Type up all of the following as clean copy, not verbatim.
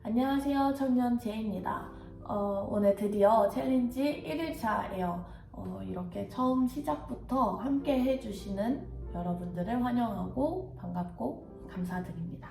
안녕하세요. 청년 제이입니다. 오늘 드디어 챌린지 1일차예요. 이렇게 처음 시작부터 함께 해주시는 여러분들을 환영하고 반갑고 감사드립니다.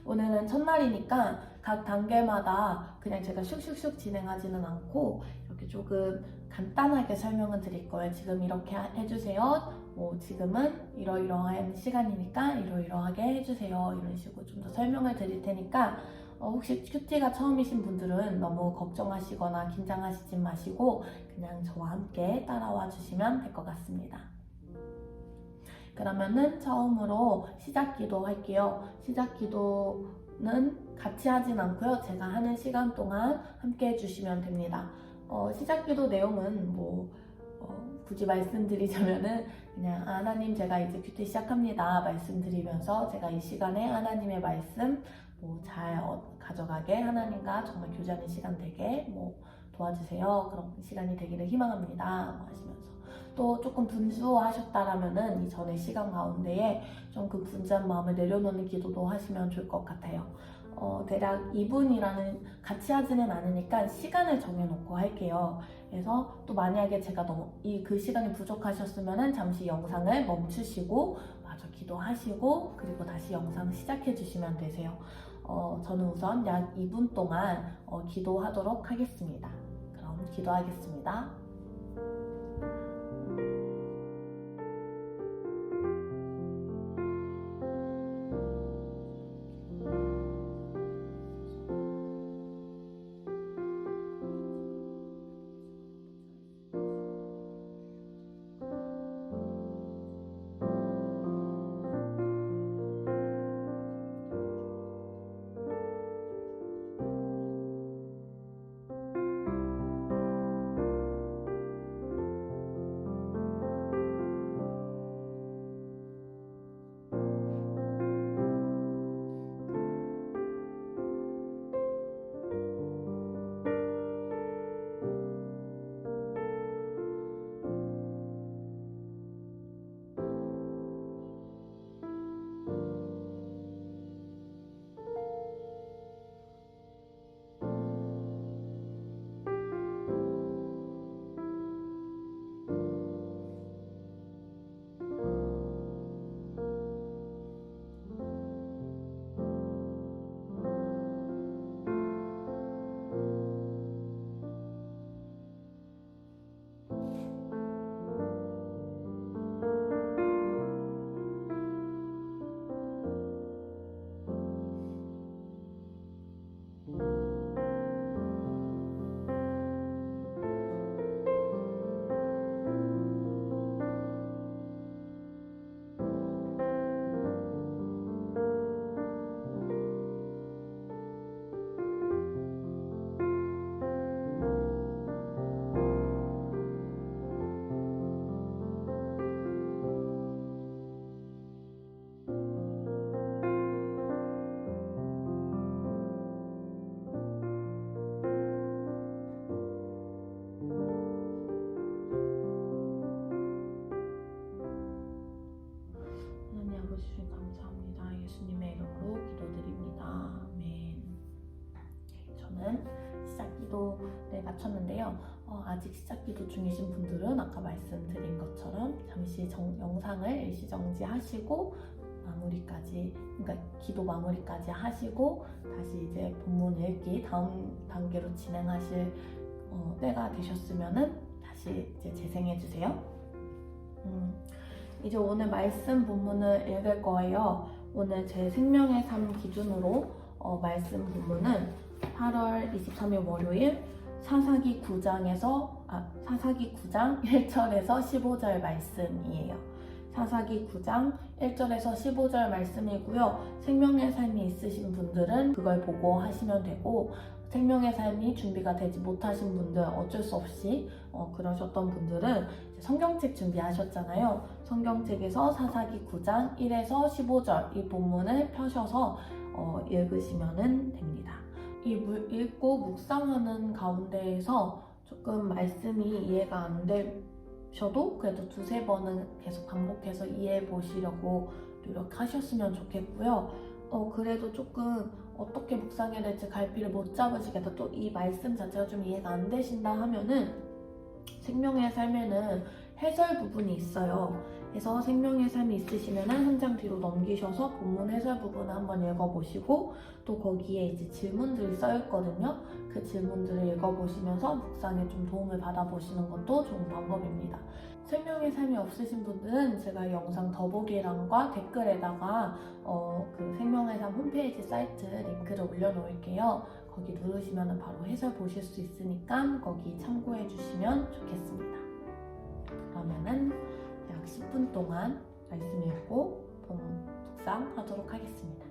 오늘은 첫날이니까 각 단계마다 그냥 제가 슉슉슉 진행하지는 않고 이렇게 조금 간단하게 설명을 드릴 거예요. 지금 이렇게 해주세요. 지금은 이러이러한 시간이니까 이러이러하게 해주세요. 이런 식으로 좀 더 설명을 드릴 테니까 혹시 큐티가 처음이신 분들은 너무 걱정하시거나 긴장하시지 마시고 그냥 저와 함께 따라와 주시면 될 것 같습니다. 그러면은 처음으로 시작 기도 할게요. 시작 기도는 같이 하진 않고요. 제가 하는 시간 동안 함께 해주시면 됩니다. 시작 기도 내용은 굳이 말씀드리자면은 그냥 하나님 제가 이제 큐티 시작합니다 말씀드리면서 제가 이 시간에 하나님의 말씀 잘 가져가게 하나님과 정말 교제하는 시간 되게 도와주세요. 그런 시간이 되기를 희망합니다. 하시면서 또 조금 분주하셨다라면은 이전의 시간 가운데에 좀 그 분주한 마음을 내려놓는 기도도 하시면 좋을 것 같아요. 대략 2분이라는 같이 하지는 않으니까 시간을 정해놓고 할게요. 그래서 또 만약에 제가 너무 그 시간이 부족하셨으면은 잠시 영상을 멈추시고 마저 기도하시고 그리고 다시 영상 시작해 주시면 되세요. 저는 우선 약 2분 동안 기도하도록 하겠습니다. 그럼 기도하겠습니다. 하나님 아버지 주님 감사합니다. 예수님의 이름으로 기도드립니다. 아멘. 저는 시작 기도를 마쳤는데요. 아직 시작 기도 중이신 분들은 아까 말씀드린 것처럼 잠시 영상을 일시정지하시고 기도 마무리까지 하시고 다시 이제 본문 읽기 다음 단계로 진행하실 때가 되셨으면은 다시 이제 재생해 주세요. 이제 오늘 말씀 본문을 읽을 거예요. 오늘 제 생명의 삶 기준으로 말씀 본문은 8월 23일 월요일 사사기 9장 1절에서 15절 말씀이에요. 사사기 9장 1절에서 15절 말씀이고요. 생명의 삶이 있으신 분들은 그걸 보고 하시면 되고 생명의 삶이 준비가 되지 못하신 분들 어쩔 수 없이 그러셨던 분들은 성경책 준비하셨잖아요. 성경책에서 사사기 9장 1에서 15절 이 본문을 펴셔서 읽으시면 됩니다. 읽고 묵상하는 가운데에서 조금 말씀이 이해가 안 되셔도 그래도 두세 번은 계속 반복해서 이해해 보시려고 노력하셨으면 좋겠고요. 그래도 조금 어떻게 묵상해야 될지 갈피를 못 잡으시겠다, 또 이 말씀 자체가 좀 이해가 안 되신다 하면은 생명의 삶에는 해설 부분이 있어요. 그래서 생명의 삶이 있으시면은 한 장 뒤로 넘기셔서 본문 해설 부분을 한번 읽어보시고, 또 거기에 이제 질문들이 써 있거든요. 그 질문들을 읽어보시면서 묵상에 좀 도움을 받아보시는 것도 좋은 방법입니다. 생명의 삶이 없으신 분들은 제가 영상 더보기란과 댓글에다가 그 생명의 삶 홈페이지 사이트 링크를 올려놓을게요. 거기 누르시면 바로 해설 보실 수 있으니까 거기 참고해 주시면 좋겠습니다. 그러면은 약 10분 동안 말씀 읽고 묵상하도록 하겠습니다.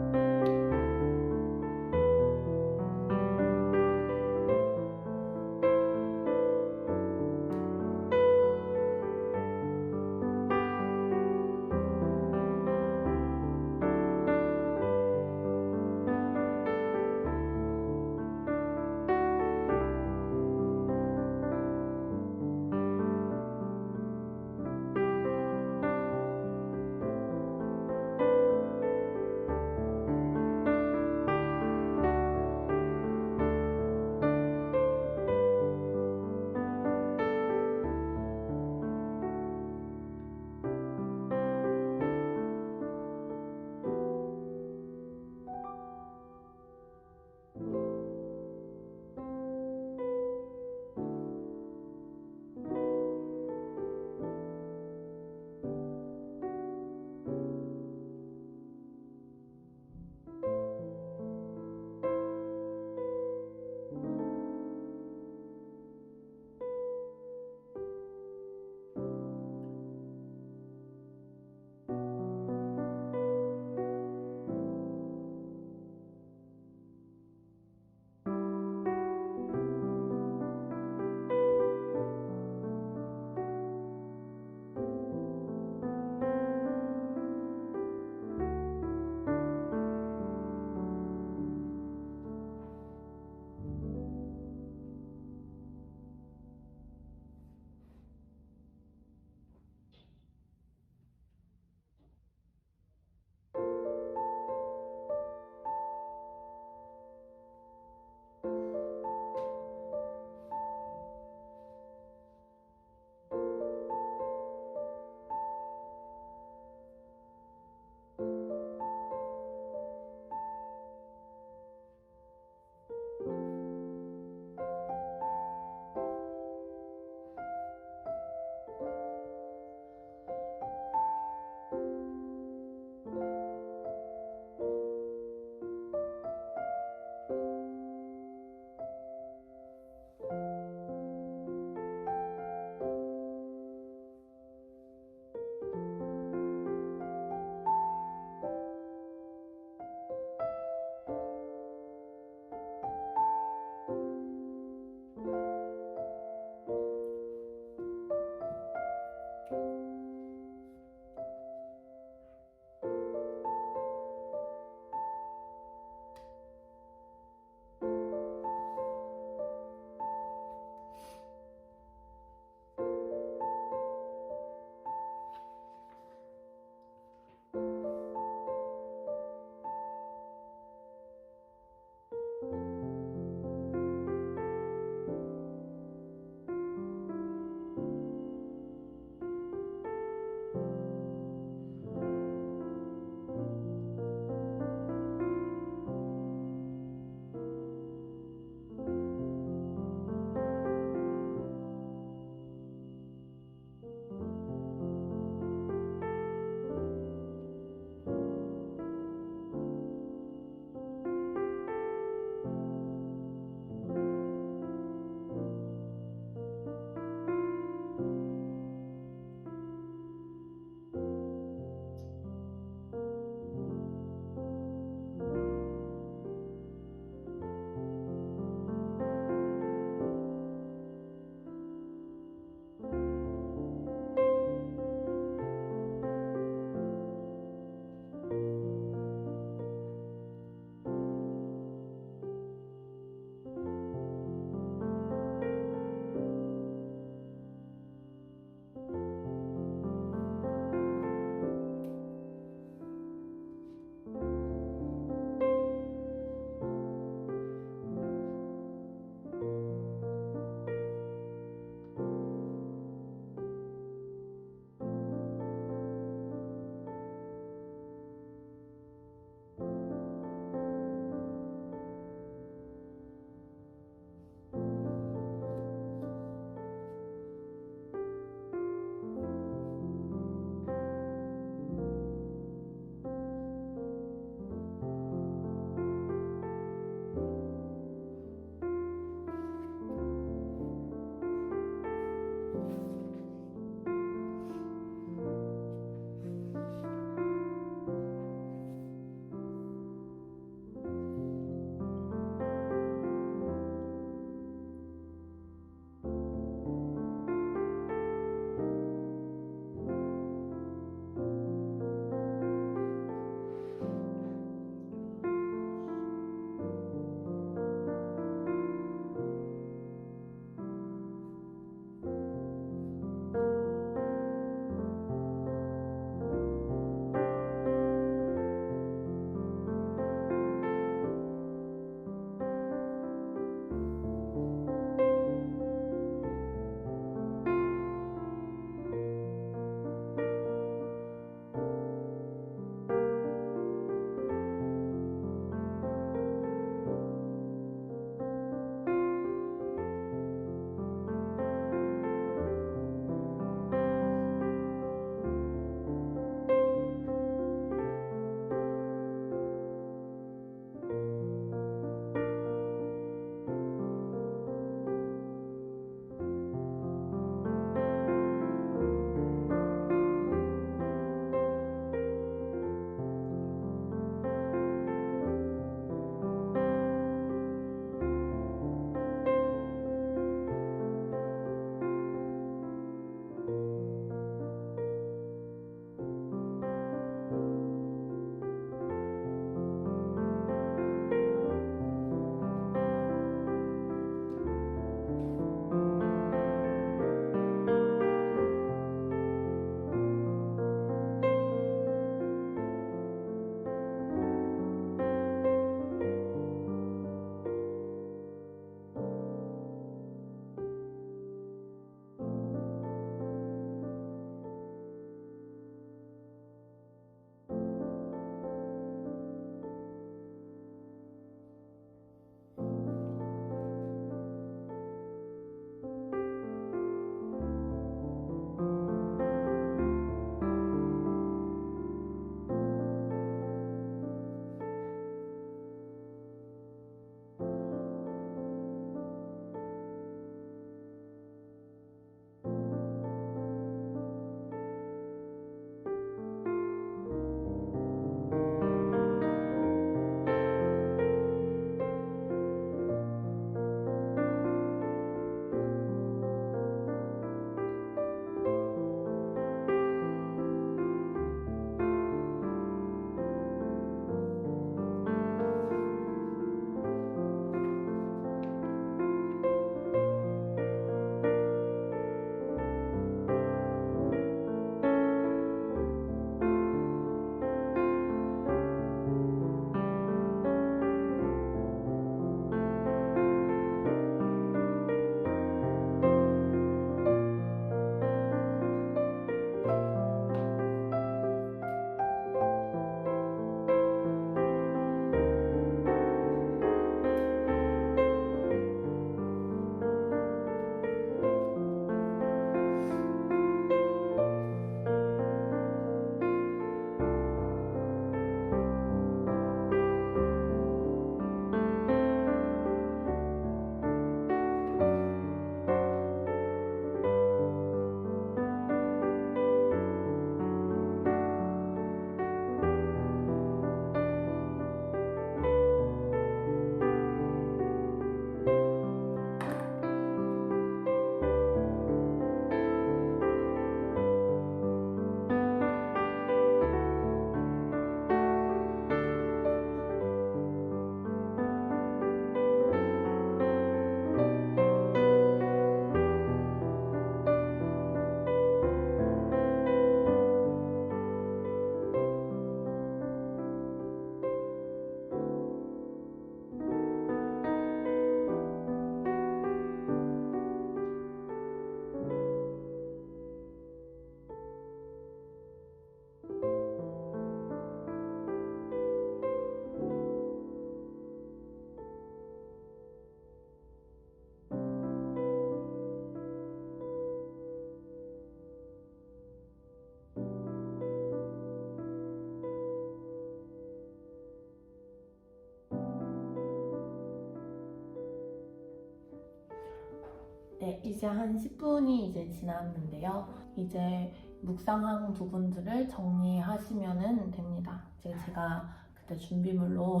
네, 이제 한 10분이 이제 지났는데요. 이제 묵상한 부분들을 정리하시면 됩니다. 이제 제가 그때 준비물로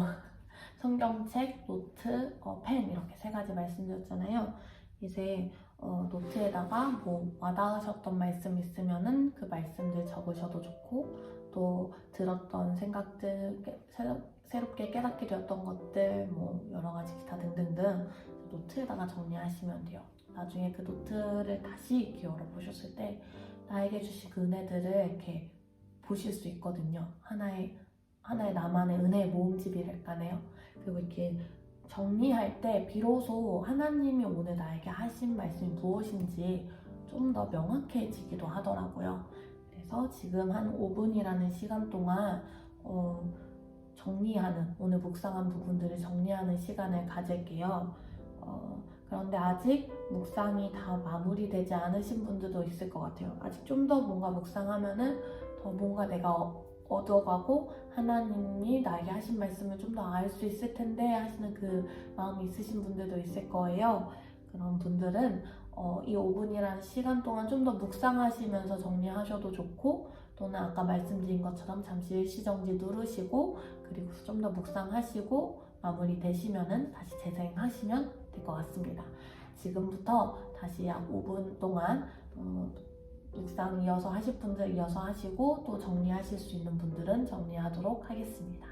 성경책, 노트, 펜 이렇게 세 가지 말씀드렸잖아요. 이제 노트에다가 뭐 와닿으셨던 말씀 있으면은 그 말씀들 적으셔도 좋고, 또 들었던 생각들, 새롭게 깨닫게 되었던 것들, 뭐 여러 가지 기타 등등등 노트에다가 정리하시면 돼요. 나중에 그 노트를 다시 이렇게 열어보셨을 때 나에게 주신 그 은혜들을 이렇게 보실 수 있거든요. 하나의 나만의 은혜의 모음집이랄까네요. 그리고 이렇게 정리할 때 비로소 하나님이 오늘 나에게 하신 말씀이 무엇인지 좀 더 명확해지기도 하더라고요. 그래서 지금 한 5분이라는 시간 동안 정리하는, 오늘 묵상한 부분들을 정리하는 시간을 가질게요. 그런데 아직 묵상이 다 마무리되지 않으신 분들도 있을 것 같아요. 아직 좀 더 뭔가 묵상하면은 더 뭔가 내가 얻어가고 하나님이 나에게 하신 말씀을 좀 더 알 수 있을 텐데 하시는 그 마음이 있으신 분들도 있을 거예요. 그런 분들은 이 5분이라는 시간 동안 좀 더 묵상하시면서 정리하셔도 좋고, 또는 아까 말씀드린 것처럼 잠시 일시정지 누르시고 그리고 좀 더 묵상하시고 마무리 되시면은 다시 재생하시면 될 것 같습니다. 지금부터 다시 약 5분 동안 묵상 이어서 하실 분들 이어서 하시고, 또 정리하실 수 있는 분들은 정리하도록 하겠습니다.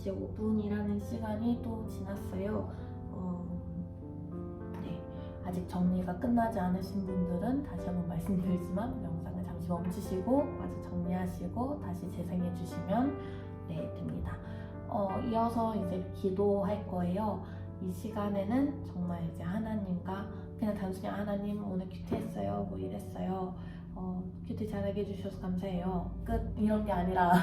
이제 5분이라는 시간이 또 지났어요. 네, 아직 정리가 끝나지 않으신 분들은 다시 한번 말씀드리지만 영상을 잠시 멈추시고 마저 정리하시고 다시 재생해 주시면 네, 됩니다. 이어서 이제 기도할 거예요. 이 시간에는 정말 이제 하나님과 그냥 단순히 하나님 오늘 큐티했어요, 뭐 이랬어요, 큐티 잘하게 해주셔서 감사해요, 끝, 이런 게 아니라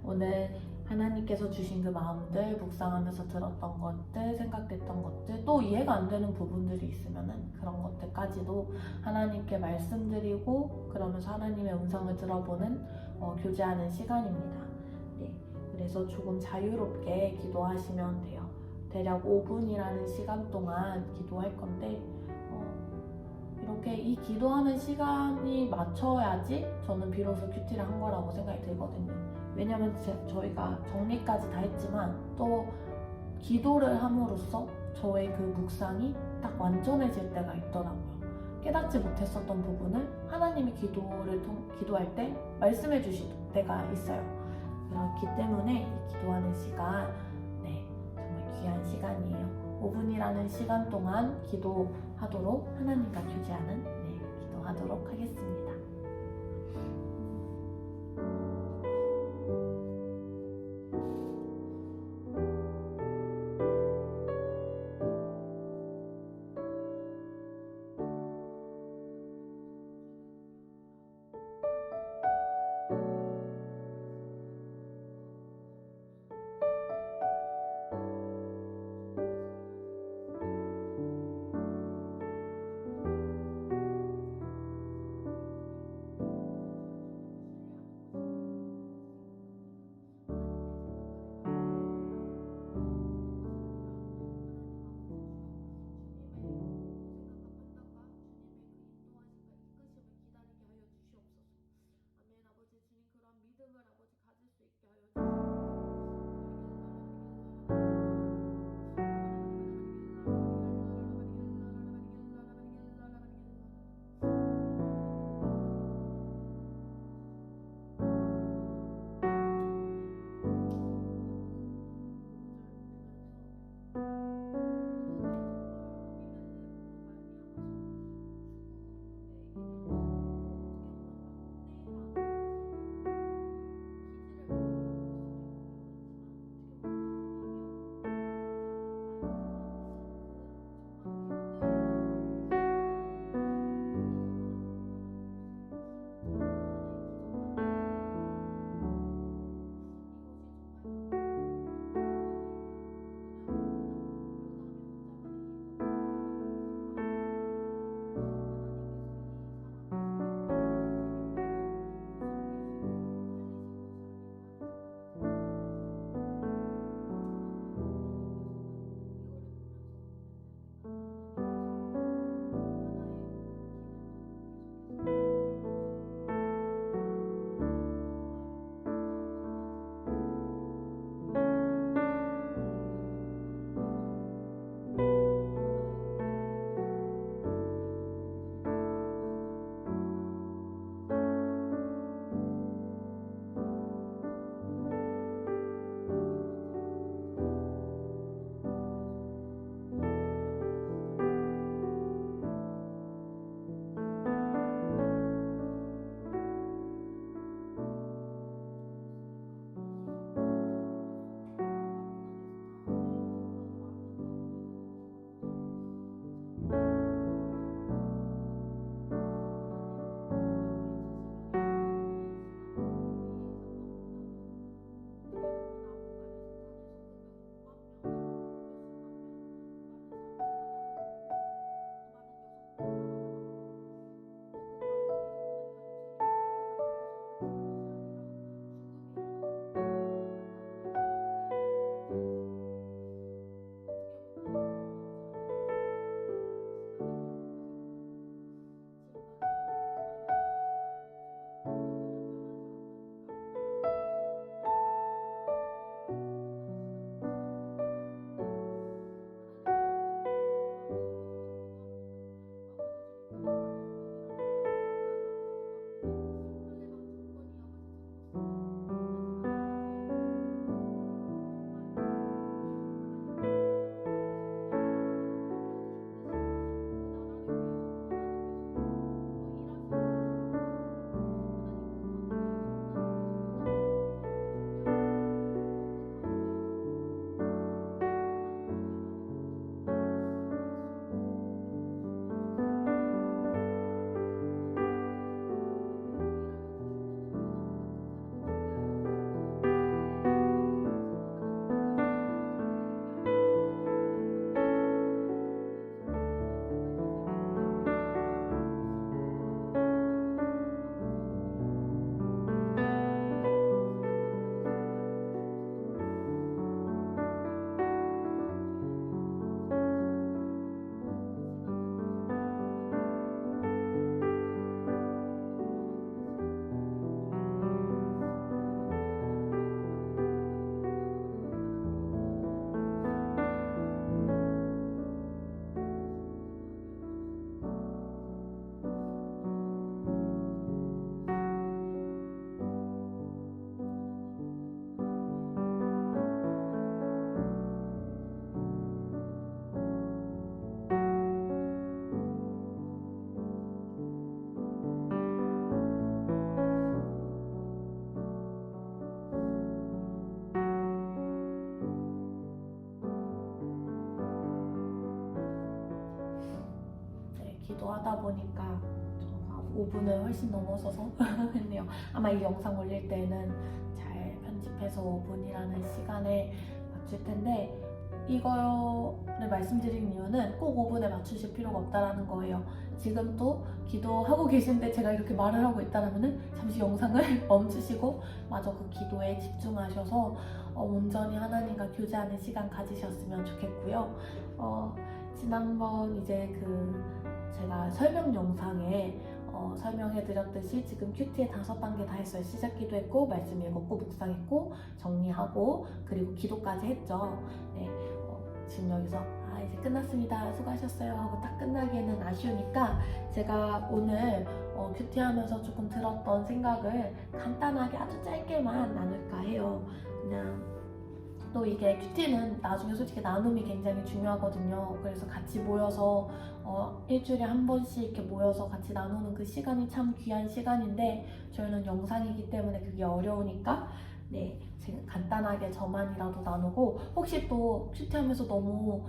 오늘 하나님께서 주신 그 마음들, 묵상하면서 들었던 것들, 생각했던 것들, 또 이해가 안 되는 부분들이 있으면은 그런 것들까지도 하나님께 말씀드리고 그러면서 하나님의 음성을 들어보는 교제하는 시간입니다. 네, 그래서 조금 자유롭게 기도하시면 돼요. 대략 5분이라는 시간 동안 기도할 건데 이렇게 이 기도하는 시간이 맞춰야지 저는 비로소 큐티를 한 거라고 생각이 들거든요. 왜냐면 저희가 정리까지 다 했지만 또 기도를 함으로써 저의 그 묵상이 딱 완전해질 때가 있더라고요. 깨닫지 못했었던 부분을 하나님이 기도할 때 말씀해 주실 때가 있어요. 그렇기 때문에 이 기도하는 시간, 네, 정말 귀한 시간이에요. 5분이라는 시간 동안 기도하도록, 하나님과 교제하는, 네, 기도하도록 하겠습니다. 하다 보니까 5분을 훨씬 넘어서서 했네요. 아마 이 영상 올릴 때는 잘 편집해서 5분이라는 시간에 맞출 텐데, 이거를 말씀드린 이유는 꼭 5분에 맞추실 필요가 없다라는 거예요. 지금 또 기도하고 계신데 제가 이렇게 말을 하고 있다라면은 잠시 영상을 멈추시고 마저 그 기도에 집중하셔서 온전히 하나님과 교제하는 시간 가지셨으면 좋겠고요. 지난번 이제 제가 설명 영상에 설명해드렸듯이 지금 큐티의 5단계 다 했어요. 시작 기도했고, 말씀 읽었고, 묵상했고, 정리하고, 그리고 기도까지 했죠. 네, 지금 여기서 이제 끝났습니다, 수고하셨어요 하고 딱 끝나기에는 아쉬우니까 제가 오늘 큐티 하면서 조금 들었던 생각을 간단하게 아주 짧게만 나눌까 해요. 그냥 또 이게 큐티는 나중에 솔직히 나눔이 굉장히 중요하거든요. 그래서 같이 모여서 일주일에 한 번씩 이렇게 모여서 같이 나누는 그 시간이 참 귀한 시간인데, 저희는 영상이기 때문에 그게 어려우니까 네, 제가 간단하게 저만이라도 나누고, 혹시 또 큐티하면서 너무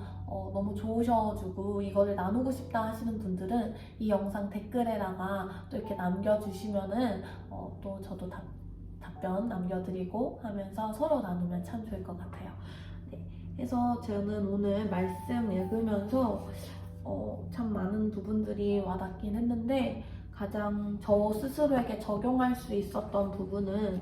좋으셔가지고 이거를 나누고 싶다 하시는 분들은 이 영상 댓글에다가 또 이렇게 남겨주시면은 또 저도 답변 남겨드리고 하면서 서로 나누면 참 좋을 것 같아요. 네, 그래서 저는 오늘 말씀 읽으면서 참 많은 부분들이 와닿긴 했는데, 가장 저 스스로에게 적용할 수 있었던 부분은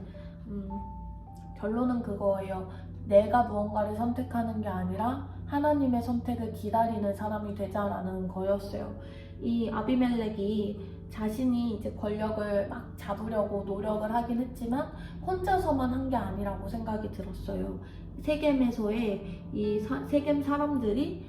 결론은 그거예요. 내가 무언가를 선택하는 게 아니라 하나님의 선택을 기다리는 사람이 되자라는 거였어요. 이 아비멜렉이 자신이 이제 권력을 막 잡으려고 노력을 하긴 했지만 혼자서만 한 게 아니라고 생각이 들었어요. 세겜에서의 이 세겜 사람들이,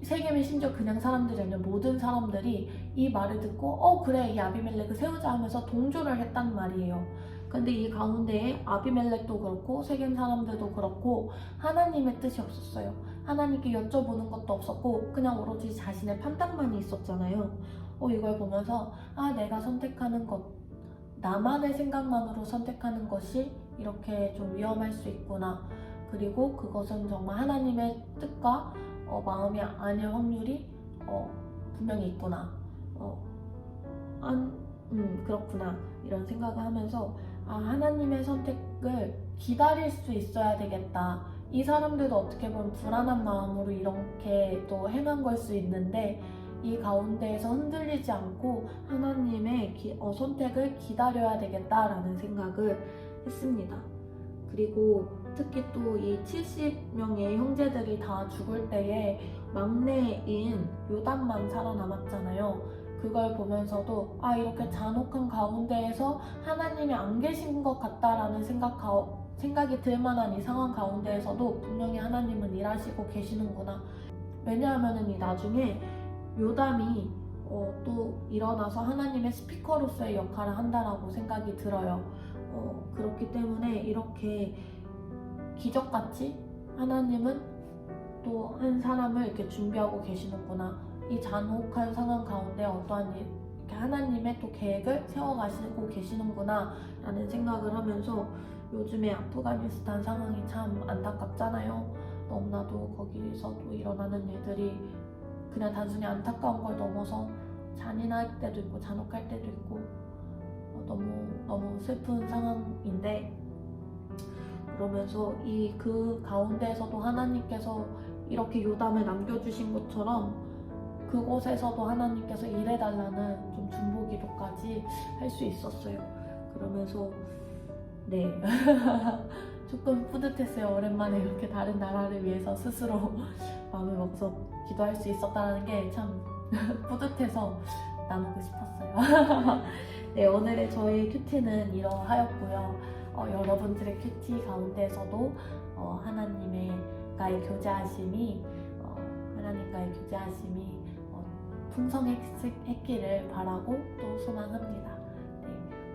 세겜의 심지어 그냥 사람들이 아니라 모든 사람들이 이 말을 듣고 그래, 이 아비멜렉을 세우자 하면서 동조를 했단 말이에요. 근데 이 가운데에 아비멜렉도 그렇고 세겜 사람들도 그렇고 하나님의 뜻이 없었어요. 하나님께 여쭤보는 것도 없었고 그냥 오로지 자신의 판단만이 있었잖아요. 이걸 보면서 내가 선택하는 것, 나만의 생각만으로 선택하는 것이 이렇게 좀 위험할 수 있구나. 그리고 그것은 정말 하나님의 뜻과 마음이 아닐 확률이 분명히 있구나. 그렇구나. 이런 생각을 하면서 하나님의 선택을 기다릴 수 있어야 되겠다. 이 사람들도 어떻게 보면 불안한 마음으로 이렇게 또 행한 걸 수 있는데, 이 가운데에서 흔들리지 않고 하나님의 선택을 기다려야 되겠다라는 생각을 했습니다. 그리고 특히 또 이 70명의 형제들이 다 죽을 때에 막내인 요담만 살아남았잖아요. 그걸 보면서도 이렇게 잔혹한 가운데에서 하나님이 안 계신 것 같다라는 생각이 들 만한 이 상황 가운데에서도 분명히 하나님은 일하시고 계시는구나. 왜냐하면 이 나중에 요담이 또 일어나서 하나님의 스피커로서의 역할을 한다라고 생각이 들어요. 그렇기 때문에 이렇게 기적같이 하나님은 또 한 사람을 이렇게 준비하고 계시는구나. 이 잔혹한 상황 가운데 어떠한 이렇게 하나님의 또 계획을 세워가시고 계시는구나 라는 생각을 하면서, 요즘에 아프가니스탄 상황이 참 안타깝잖아요. 너무나도 거기서 또 일어나는 일들이 그냥 단순히 안타까운 걸 넘어서 잔인할 때도 있고 잔혹할 때도 있고 너무 슬픈 상황인데, 그러면서 그 가운데에서도 하나님께서 이렇게 요담을 남겨주신 것처럼 그곳에서도 하나님께서 일해달라는 좀 중보기도까지 할 수 있었어요. 그러면서 네 조금 뿌듯했어요. 오랜만에 이렇게 다른 나라를 위해서 스스로 마음을 먹어서 기도할 수 있었다는 게 참 뿌듯해서 나누고 싶었어요. 네, 오늘의 저의 큐티는 이러하였고요. 여러분들의 큐티 가운데서도 하나님과의 교제하심이 풍성했기를 바라고 또 소망합니다. 네,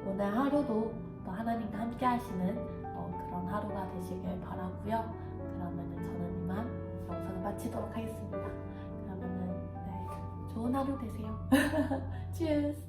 오늘 하루도 또 하나님과 함께 하시는 그런 하루가 되시길 바라고요. 그러면은 저는 이만 영상을 마치도록 하겠습니다. 그러면은 네, 좋은 하루 되세요. Tschüss.